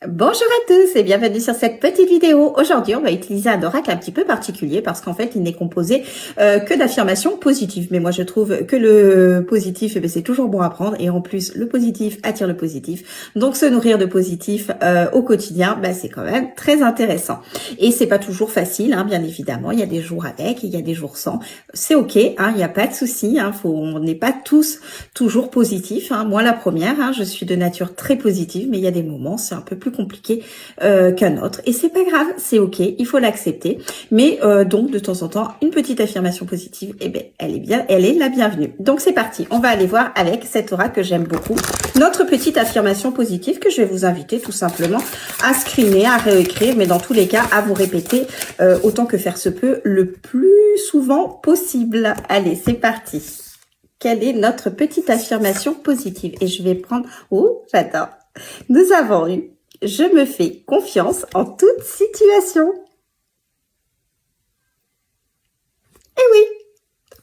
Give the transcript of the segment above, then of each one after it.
Bonjour à tous et bienvenue sur cette petite vidéo. Aujourd'hui, on va utiliser un oracle un petit peu particulier parce qu'en fait, il n'est composé que d'affirmations positives. Mais moi, je trouve que le positif, c'est toujours bon à prendre. Et en plus, le positif attire le positif. Donc, se nourrir de positif au quotidien, c'est quand même très intéressant. Et c'est pas toujours facile, bien évidemment. Il y a des jours avec, il y a des jours sans. C'est ok, il n'y a pas de souci. On n'est pas tous toujours positifs. Moi, la première, je suis de nature très positive, mais il y a des moments, c'est un peu plus compliqué qu'un autre et c'est pas grave, c'est ok, il faut l'accepter, mais donc de temps en temps une petite affirmation positive, elle est la bienvenue. Donc c'est parti, on va aller voir avec cet oracle que j'aime beaucoup, notre petite affirmation positive que je vais vous inviter tout simplement à screener, à réécrire, mais dans tous les cas à vous répéter autant que faire se peut le plus souvent possible. Allez, c'est parti. Quelle est notre petite affirmation positive? Et je vais prendre... Oh, j'adore. Nous avons eu « Je me fais confiance en toute situation ». Eh oui,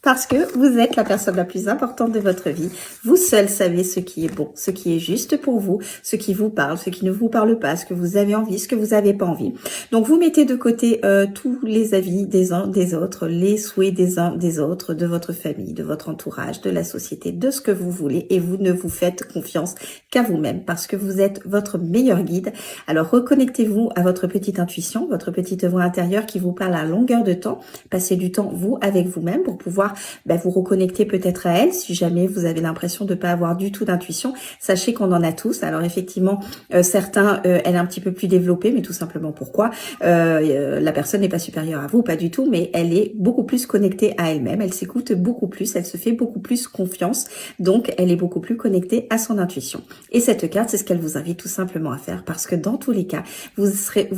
parce que vous êtes la personne la plus importante de votre vie. Vous seul savez ce qui est bon, ce qui est juste pour vous, ce qui vous parle, ce qui ne vous parle pas, ce que vous avez envie, ce que vous n'avez pas envie. Donc, vous mettez de côté tous les avis des uns des autres, les souhaits des uns des autres, de votre famille, de votre entourage, de la société, de ce que vous voulez et vous ne vous faites confiance qu'à vous-même parce que vous êtes votre meilleur guide. Alors, reconnectez-vous à votre petite intuition, votre petite voix intérieure qui vous parle à longueur de temps. Passez du temps, vous, avec vous-même pour pouvoir vous reconnecter peut-être à elle. Si jamais vous avez l'impression de ne pas avoir du tout d'intuition, sachez qu'on en a tous. Alors effectivement, certains, elle est un petit peu plus développée, mais tout simplement pourquoi la personne n'est pas supérieure à vous, pas du tout, mais elle est beaucoup plus connectée à elle-même. Elle s'écoute beaucoup plus, elle se fait beaucoup plus confiance, donc elle est beaucoup plus connectée à son intuition. Et cette carte, c'est ce qu'elle vous invite tout simplement à faire, parce que dans tous les cas, vous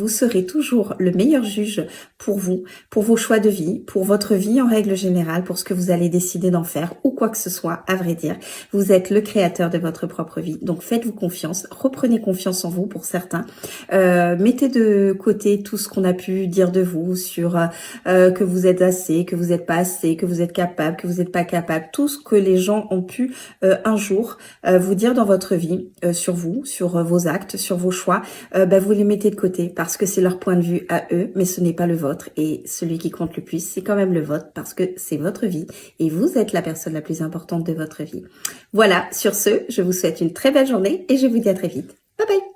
serez toujours le meilleur juge pour vous, pour vos choix de vie, pour votre vie en règle générale, pour ce que vous allez décider d'en faire ou quoi que ce soit, à vrai dire. Vous êtes le créateur de votre propre vie. Donc faites-vous confiance, reprenez confiance en vous pour certains. Mettez de côté tout ce qu'on a pu dire de vous sur que vous êtes assez, que vous n'êtes pas assez, que vous êtes capable, que vous n'êtes pas capable. Tout ce que les gens ont pu un jour vous dire dans votre vie, sur vous, sur vos actes, sur vos choix, vous les mettez de côté parce que c'est leur point de vue à eux, mais ce n'est pas le vôtre. Et celui qui compte le plus, c'est quand même le vôtre parce que c'est votre vie et vous êtes la personne la plus importante de votre vie. Voilà, sur ce, je vous souhaite une très belle journée et je vous dis à très vite. Bye bye!